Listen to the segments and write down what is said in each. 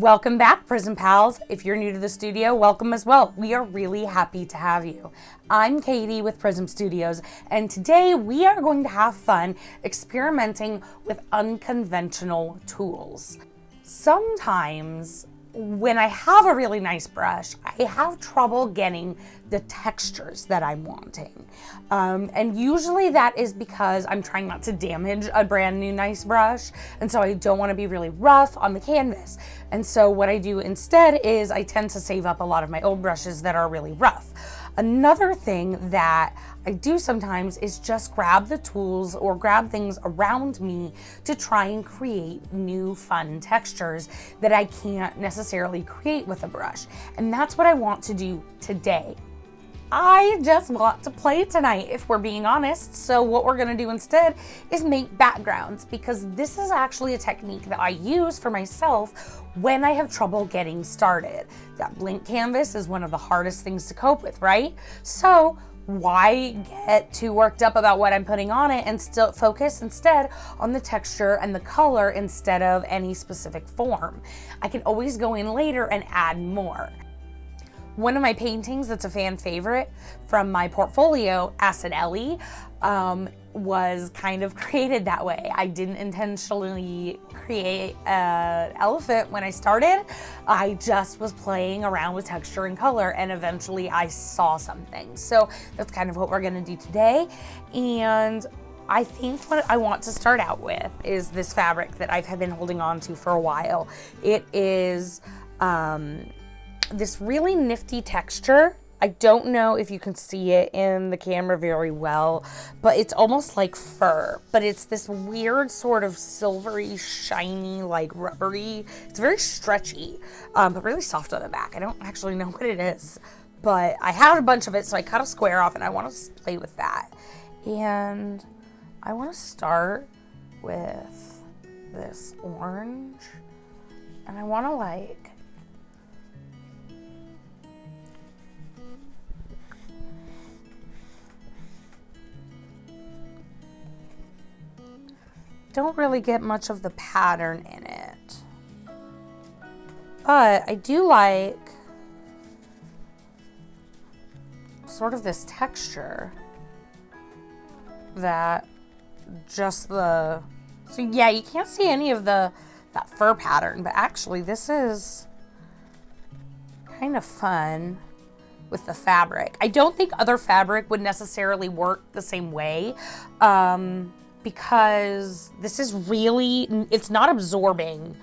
Welcome back, Prism Pals. If you're new to the studio, welcome as well. We are really happy to have you. I'm Katie with Prism Studios, and today we are going to have fun experimenting with unconventional tools. Sometimes when I have a really nice brush, I have trouble getting the textures that I'm wanting. And usually that is because I'm trying not to damage a brand new nice brush. And so I don't want to be really rough on the canvas. And so what I do instead is I tend to save up a lot of my old brushes that are really rough. Another thing that I do sometimes is just grab the tools or grab things around me to try and create new fun textures that I can't necessarily create with a brush. And that's what I want to do today. I just want to play tonight, if we're being honest. So what we're gonna do instead is make backgrounds, because this is actually a technique that I use for myself when I have trouble getting started. That blank canvas is one of the hardest things to cope with, right? So why get too worked up about what I'm putting on it and still focus instead on the texture and the color instead of any specific form? I can always go in later and add more. One of my paintings that's a fan favorite from my portfolio, Acid Ellie, was kind of created that way. I didn't intentionally create an elephant when I started. I just was playing around with texture and color, and eventually I saw something. So that's kind of what we're gonna do today. And I think what I want to start out with is this fabric that I've been holding on to for a while. It is this really nifty texture. I don't know if you can see it in the camera very well, but it's almost like fur, but it's this weird sort of silvery, shiny, like rubbery. It's very stretchy, but really soft on the back. I don't actually know what it is, but I have a bunch of it, so I cut a square off and I want to play with that. And I want to start with this orange, and I want to like don't really get much of the pattern in it, but I do like sort of this texture that just so yeah, you can't see any of that fur pattern, but actually this is kind of fun with the fabric. I don't think other fabric would necessarily work the same way, because this is really, it's not absorbing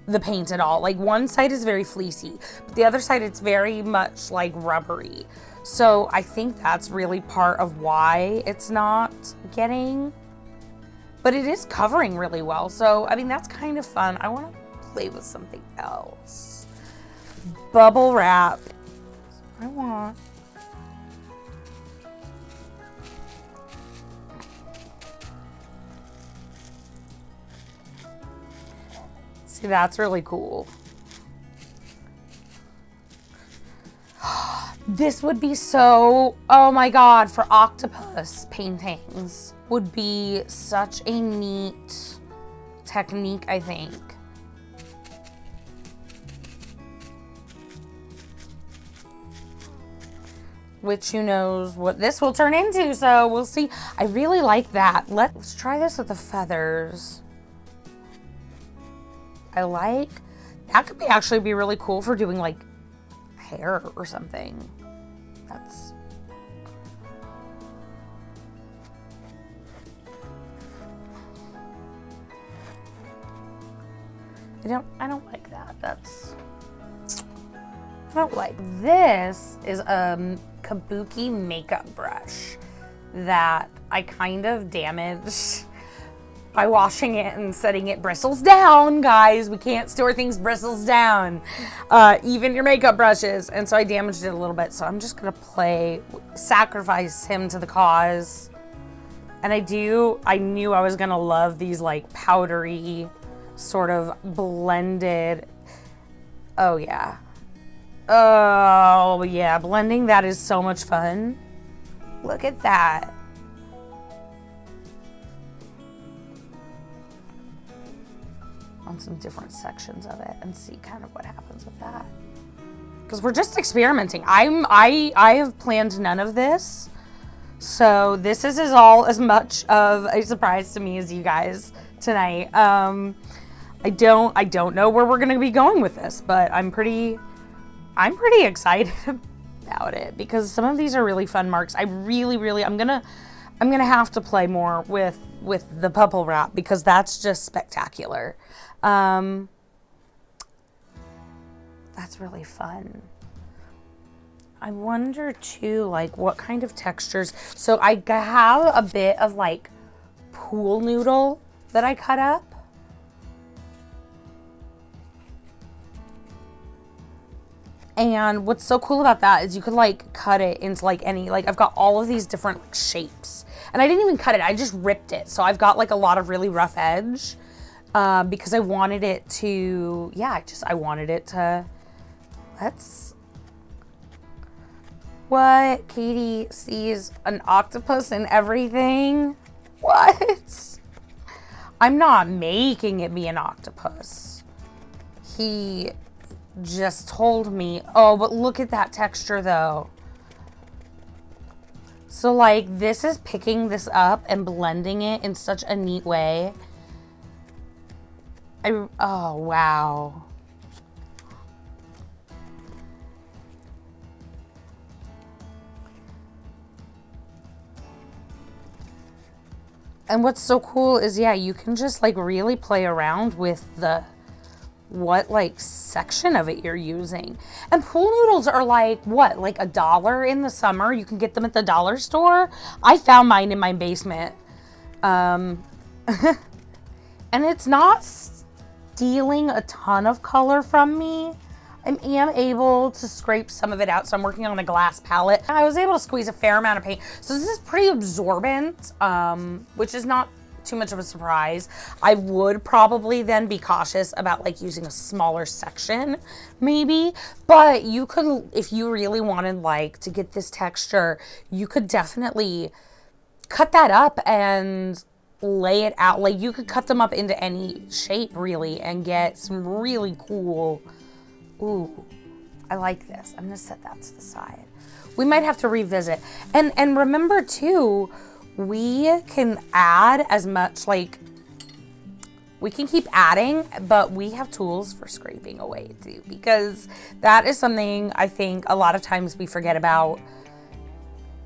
the paint at all. Like one side is very fleecy, but the other side it's very much like rubbery. So I think that's really part of why it's not getting, but it is covering really well. So, I mean, that's kind of fun. I want to play with something else. Bubble wrap. I want see, that's really cool. This would be so, oh my God, for octopus paintings would be such a neat technique, I think. Which who knows what this will turn into, so we'll see. I really like that. Let's try this with the feathers. I like, that could actually be really cool for doing like hair or something. That's, I don't like that. I don't like. This is a kabuki makeup brush that I kind of damaged by washing it and setting it bristles down, guys. We can't store things bristles down, even your makeup brushes. And so I damaged it a little bit. So I'm just gonna sacrifice him to the cause. And I knew I was gonna love these like powdery, sort of blended. Oh yeah. Oh yeah, blending that is so much fun. Look at that. on some different sections of it and see kind of what happens with that. Because we're just experimenting. I have planned none of this. So this is as much of a surprise to me as you guys tonight. I don't know where we're gonna be going with this, but I'm pretty excited about it because some of these are really fun marks. I'm gonna have to play more with the bubble wrap because that's just spectacular. That's really fun. I wonder too, like what kind of textures. So I have a bit of like pool noodle that I cut up. And what's so cool about that is you could like cut it into like any, like I've got all of these different like, shapes. And I didn't even cut it, I just ripped it. So I've got like a lot of really rough edge because I wanted it to, I wanted it to, what? Katie sees an octopus in everything? What? I'm not making it be an octopus. He just told me. Oh, but look at that texture though. So like this is picking this up and blending it in such a neat way. Oh wow. And what's so cool is, you can just like really play around with what like section of it you're using. And pool noodles are like, what, like $1 in the summer? You can get them at the dollar store. I found mine in my basement. And it's not stealing a ton of color from me. I am able to scrape some of it out, so I'm working on a glass palette. I was able to squeeze a fair amount of paint. So this is pretty absorbent, which is not too much of a surprise. I would probably then be cautious about like using a smaller section, maybe. But you could, if you really wanted like to get this texture, you could definitely cut that up and lay it out. Like you could cut them up into any shape really and get some really cool. Ooh, I like this. I'm gonna set that to the side. We might have to revisit. And remember too, we can add as much, like, we can keep adding, but we have tools for scraping away too, because that is something I think a lot of times we forget about,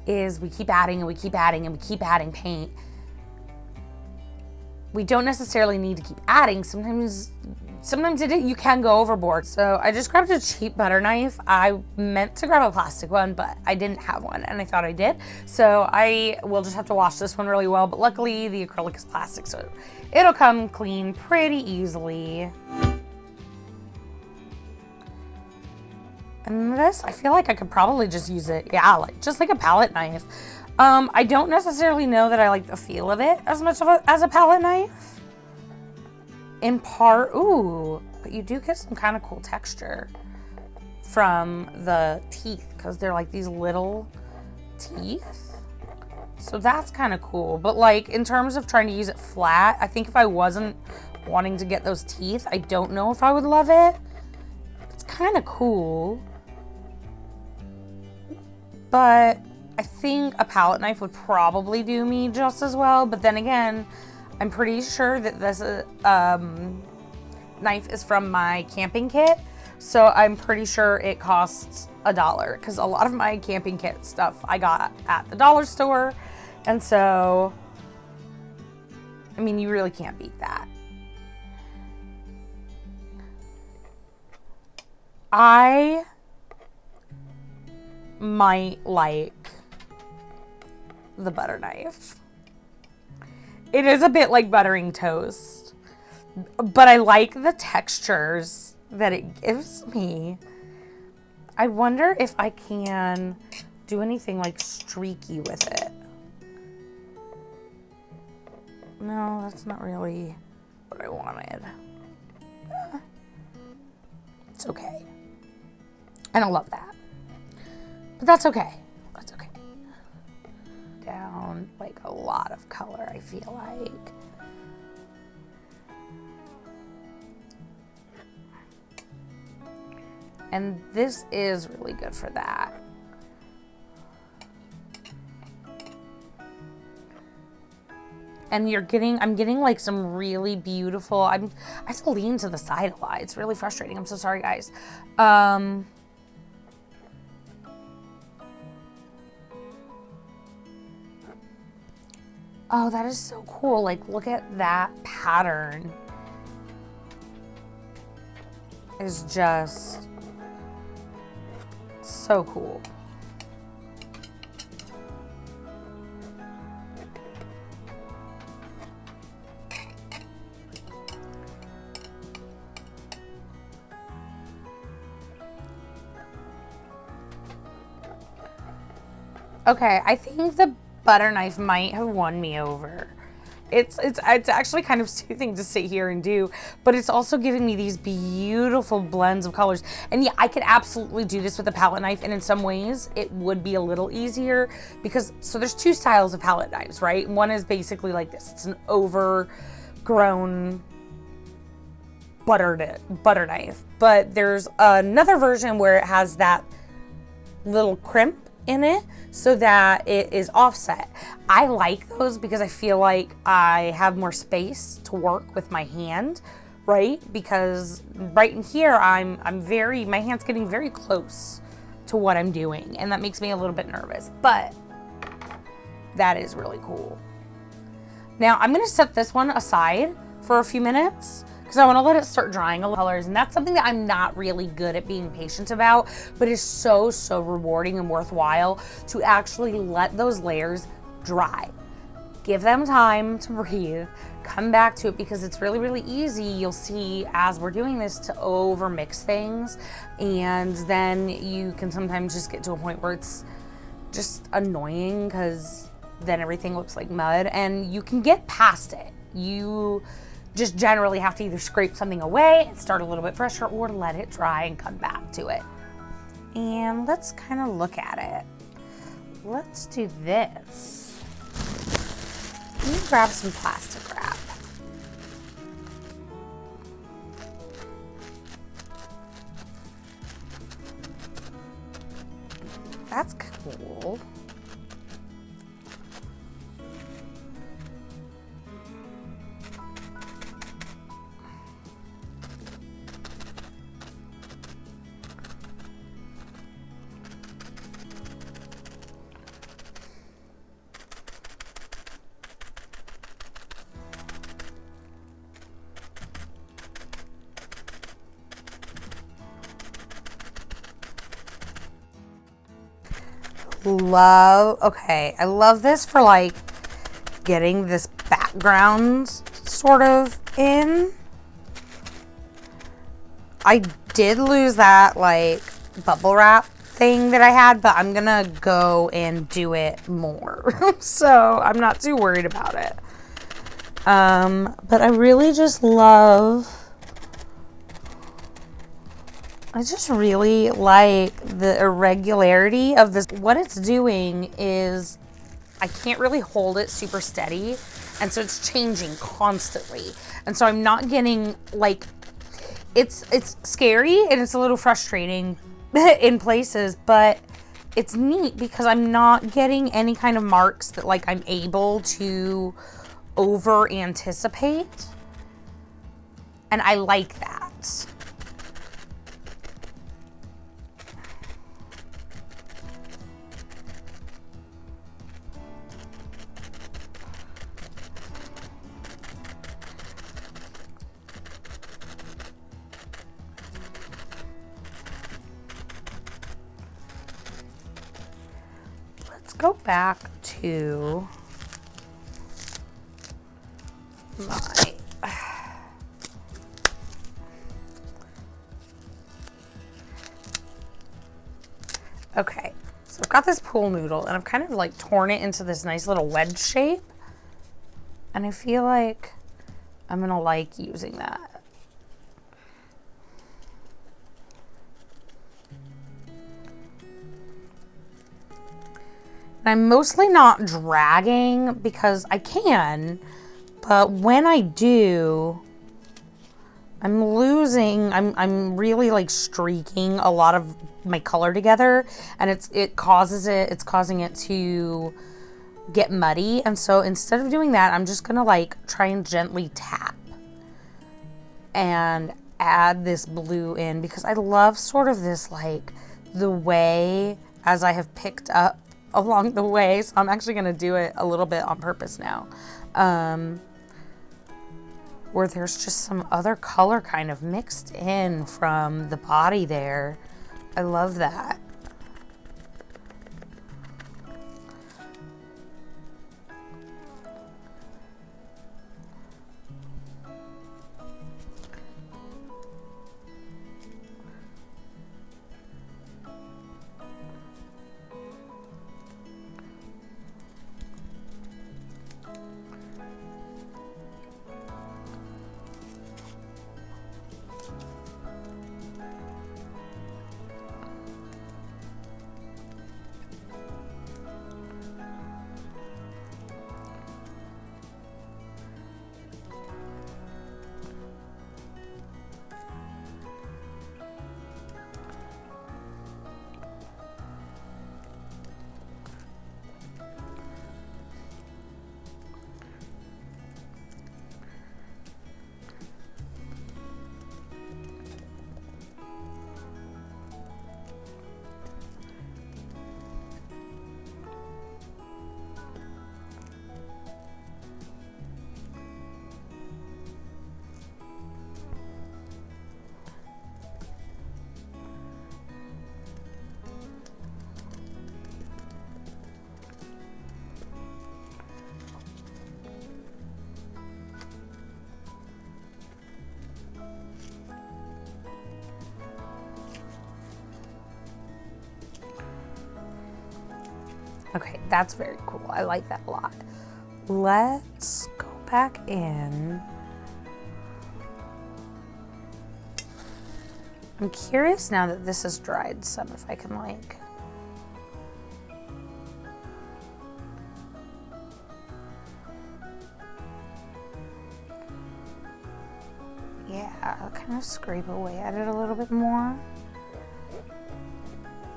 is we keep adding and we keep adding and we keep adding paint. We don't necessarily need to keep adding. Sometimes you can go overboard. So I just grabbed a cheap butter knife. I meant to grab a plastic one, but I didn't have one and I thought I did. So I will just have to wash this one really well, but luckily the acrylic is plastic, so it'll come clean pretty easily. And this, I feel like I could probably just use it, just like a palette knife. I don't necessarily know that I like the feel of it as much as a palette knife. In part, ooh, but you do get some kind of cool texture from the teeth because they're like these little teeth. So that's kind of cool. But like in terms of trying to use it flat, I think if I wasn't wanting to get those teeth, I don't know if I would love it. It's kind of cool. But I think a palette knife would probably do me just as well. But then again, I'm pretty sure that this knife is from my camping kit. So I'm pretty sure it costs $1 because a lot of my camping kit stuff I got at the dollar store. And so, I mean, you really can't beat that. I might like the butter knife. It is a bit like buttering toast, but I like the textures that it gives me. I wonder if I can do anything like streaky with it. No, that's not really what I wanted. It's okay. I don't love that, but that's okay. That's okay. Down like a lot of color, I feel like. And this is really good for that. And I'm getting like some really beautiful, I have to lean to the side a lot. It's really frustrating. I'm so sorry, guys. Oh, that is so cool. Like, look at that pattern. It's just so cool. Okay, I think the butter knife might have won me over. It's actually kind of soothing to sit here and do, but it's also giving me these beautiful blends of colors. And yeah, I could absolutely do this with a palette knife, and in some ways it would be a little easier because, so there's two styles of palette knives, right? One is basically like this. It's an overgrown butter knife, but there's another version where it has that little crimp in it so that it is offset. I like those because I feel like I have more space to work with my hand, right? Because right in here, my hand's getting very close to what I'm doing, and that makes me a little bit nervous, but that is really cool. Now I'm gonna set this one aside for a few minutes because I want to let it start drying a little colors, and that's something that I'm not really good at being patient about, but it's so rewarding and worthwhile to actually let those layers dry. Give them time to breathe, come back to it, because it's really easy, you'll see as we're doing this, to over mix things, and then you can sometimes just get to a point where it's just annoying because then everything looks like mud, and you can get past it. You just generally have to either scrape something away and start a little bit fresher, or let it dry and come back to it. And let's kind of look at it. Let's do this. Let me grab some plastic wrap. That's cool. Okay, I love this for like getting this background sort of in. I did lose that like bubble wrap thing that I had, but I'm gonna go and do it more. So I'm not too worried about it. But I really just I just really like the irregularity of this. What it's doing is I can't really hold it super steady, and so it's changing constantly. And so I'm not getting like, it's scary and it's a little frustrating in places, but it's neat because I'm not getting any kind of marks that like I'm able to over anticipate. And I like that. Go back to my okay, so I've got this pool noodle and I've kind of like torn it into this nice little wedge shape, and I feel like I'm gonna like using that. I'm mostly not dragging because I can, but when I do, I'm really like streaking a lot of my color together, and it's causing it to get muddy. And so instead of doing that, I'm just gonna like try and gently tap and add this blue in, because I love sort of this like the way as I have picked up along the way. So I'm actually gonna do it a little bit on purpose now, where there's just some other color kind of mixed in from the body there. I love that. Okay, that's very cool. I like that a lot. Let's go back in. I'm curious now that this is dried some, if I can like... Yeah, I'll kind of scrape away at it a little bit more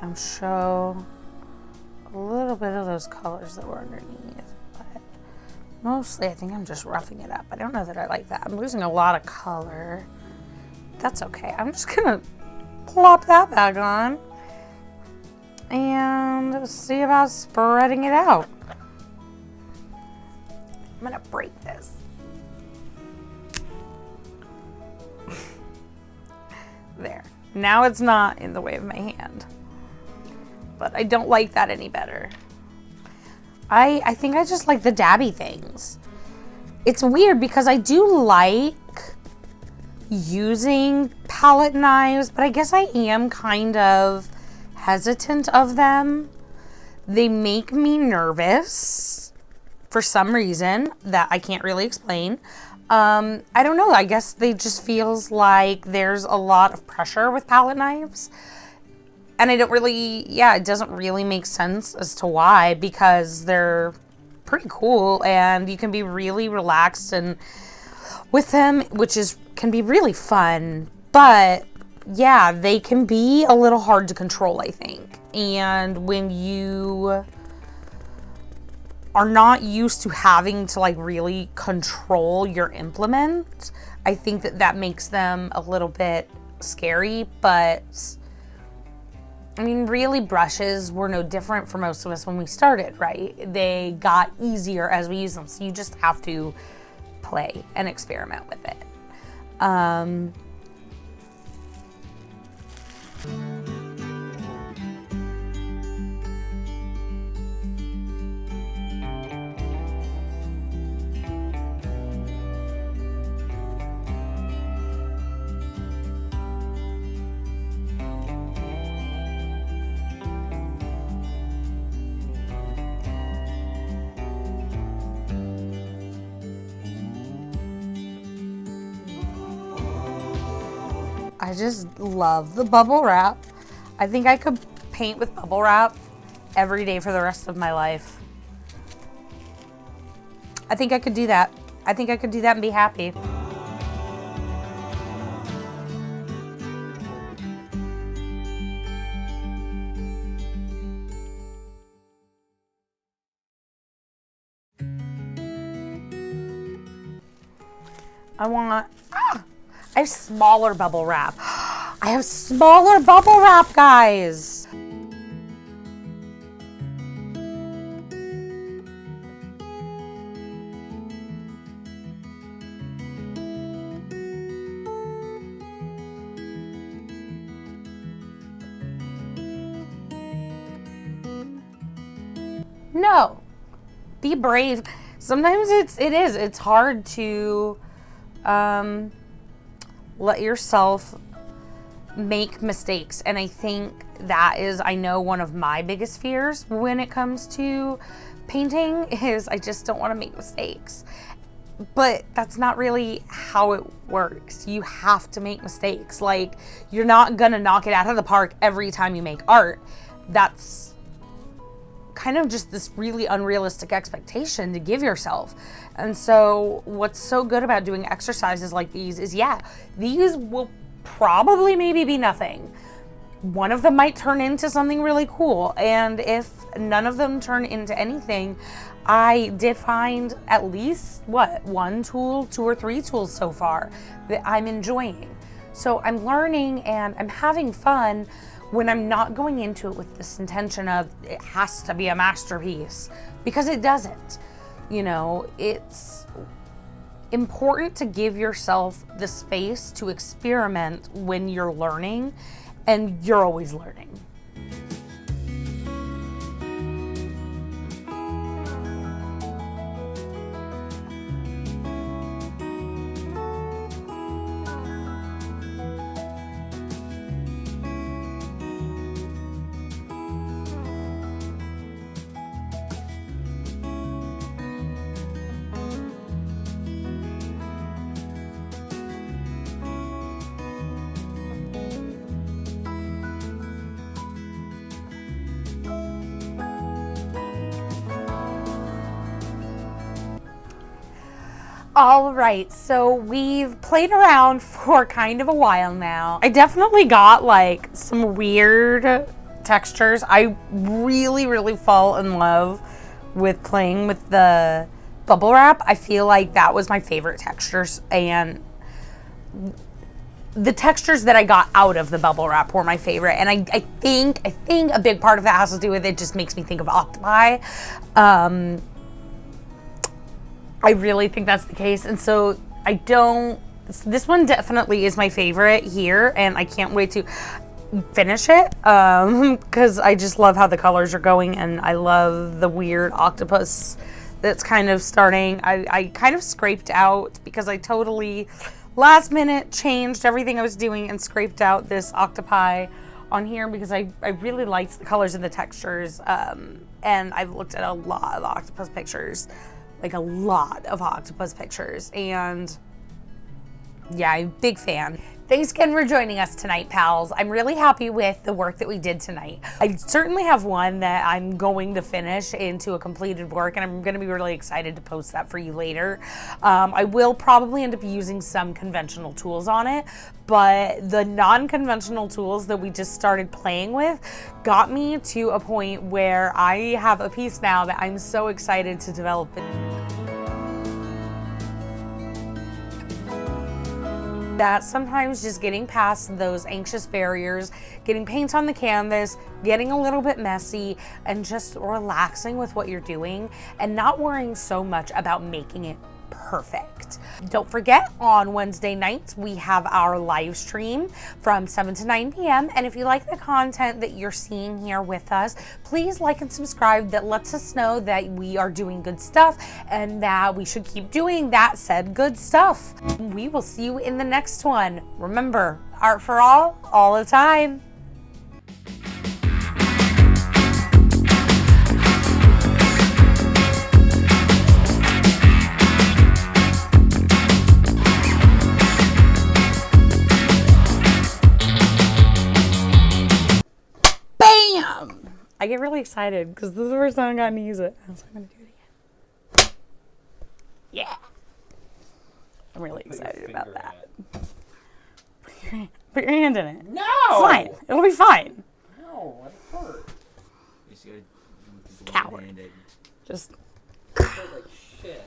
and show a little bit of those colors that were underneath, but mostly I think I'm just roughing it up. I don't know that I like that. I'm losing a lot of color. That's okay. I'm just gonna plop that back on and see about spreading it out. I'm gonna break this. There. Now it's not in the way of my hand. But I don't like that any better. I think I just like the dabby things. It's weird because I do like using palette knives, but I guess I am kind of hesitant of them. They make me nervous for some reason that I can't really explain. I don't know. I guess they just feels like there's a lot of pressure with palette knives. And I don't really, it doesn't really make sense as to why, because they're pretty cool and you can be really relaxed and with them, which can be really fun. But yeah, they can be a little hard to control, I think. And when you are not used to having to like really control your implement, I think that makes them a little bit scary. But I mean, really, brushes were no different for most of us when we started, right? They got easier as we use them, so you just have to play and experiment with it. I just love the bubble wrap. I think I could paint with bubble wrap every day for the rest of my life. I think I could do that. I think I could do that and be happy. I have smaller bubble wrap. I have smaller bubble wrap, guys. No, be brave. Sometimes it's hard to let yourself make mistakes. And I think that is, I know, one of my biggest fears when it comes to painting is I just don't want to make mistakes. But that's not really how it works. You have to make mistakes. Like, you're not gonna knock it out of the park every time you make art. That's kind of just this really unrealistic expectation to give yourself. And so what's so good about doing exercises like these is, yeah, these will probably maybe be nothing. One of them might turn into something really cool. And if none of them turn into anything, I did find at least, one tool, 2 or 3 tools so far that I'm enjoying. So I'm learning and I'm having fun when I'm not going into it with this intention of it has to be a masterpiece, because it doesn't. You know, it's important to give yourself the space to experiment when you're learning, and you're always learning. All right, so we've played around for kind of a while now. I definitely got like some weird textures. I really fall in love with playing with the bubble wrap. I feel like that was my favorite textures, and the textures that I got out of the bubble wrap were my favorite. And I think a big part of that has to do with it just makes me think of octopi. I really think that's the case. And so this one definitely is my favorite here, and I can't wait to finish it because I just love how the colors are going, and I love the weird octopus that's kind of starting. I kind of scraped out, because I totally last minute changed everything I was doing and scraped out this octopi on here because I really liked the colors and the textures, and I've looked at a lot of octopus pictures. Like a lot of octopus pictures, and yeah, I'm a big fan. Thanks again for joining us tonight, pals. I'm really happy with the work that we did tonight. I certainly have one that I'm going to finish into a completed work, and I'm going to be really excited to post that for you later. I will probably end up using some conventional tools on it, but the non-conventional tools that we just started playing with got me to a point where I have a piece now that I'm so excited to develop it. That sometimes just getting past those anxious barriers, getting paint on the canvas, getting a little bit messy, and just relaxing with what you're doing and not worrying so much about making it perfect. Don't forget, on Wednesday nights, we have our live stream from 7 to 9 p.m. And if you like the content that you're seeing here with us, please like and subscribe. That lets us know that we are doing good stuff and that we should keep doing that said good stuff. We will see you in the next one. Remember, art for all the time. I get really excited because this is the first time I've gotten to use it. So I'm going to do it again. Yeah. I'm really excited about that. Put your hand in it. No! It's fine. It'll be fine. No, it hurt. Coward. Just. It hurt like shit.